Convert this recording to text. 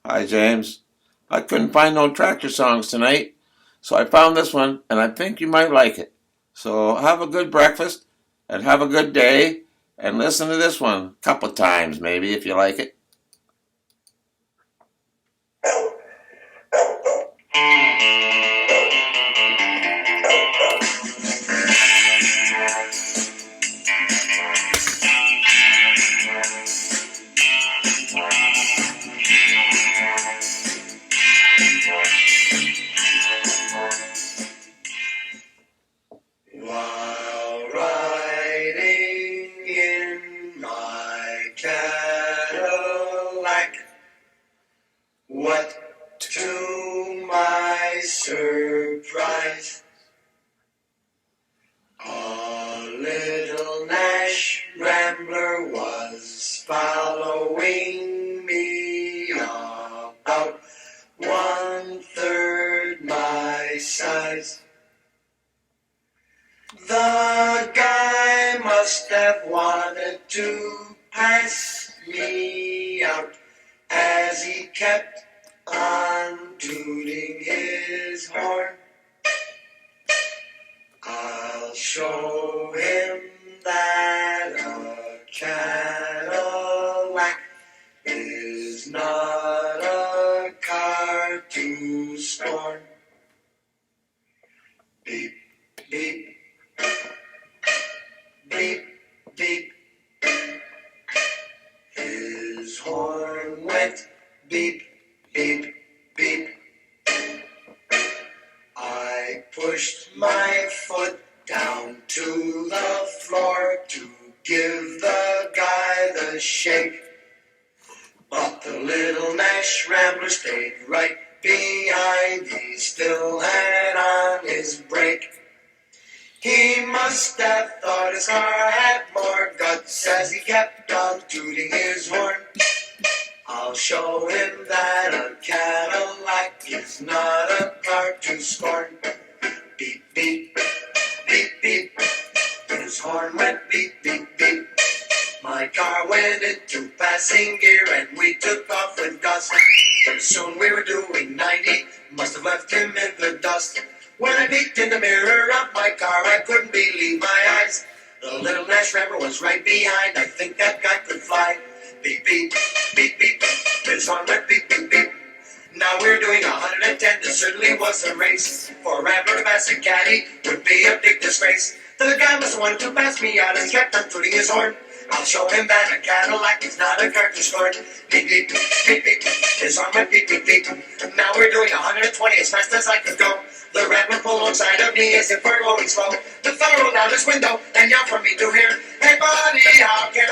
Hi, James. I couldn't find no tractor songs tonight, so I found this one, and I think you might like it. So have a good breakfast, and have a good day, and listen to this one a couple times, maybe, if you like it. While riding in my Cadillac, what to my surprise, a little Nash Rambler was following me about 1/3 my size. The guy must have wanted to pass me out as he kept on tooting his horn. I'll show him that a Cadillac is not a car to scorn. Beep, beep. Beep, beep. His horn went beep, beep, beep. I pushed my foot down to the floor to give the guy the shake. But the little Nash Rambler stayed right behind. He still had on his brake. He must have thought his car had more guts as he kept on tooting his horn. I'll show him that a Cadillac is not a car to scorn. Beep, beep, beep, beep. His horn went beep, beep, beep. My car went into passing gear and we took off with gust. Soon we were doing 90, must have left him in the dust. When I peeked in the mirror of my car, I couldn't believe my eyes. The little Nash Rambler was right behind. I think that guy could fly. Beep, beep, beep, beep. His horn went beep, beep, beep. Now we're doing 110. This certainly was a race. For a Rambler to pass a caddy would be a big disgrace. The guy must have wanted to pass me out and kept on tooting his horn. I'll show him that a Cadillac is not a car to scorn. Beep, beep, beep, beep. His horn went beep, beep, beep. Now we're doing 120 as fast as I could go. The Rambler pulled alongside of me as if we're going slow. The fellow rolled out his window and yelled for me to hear, "Hey buddy, how can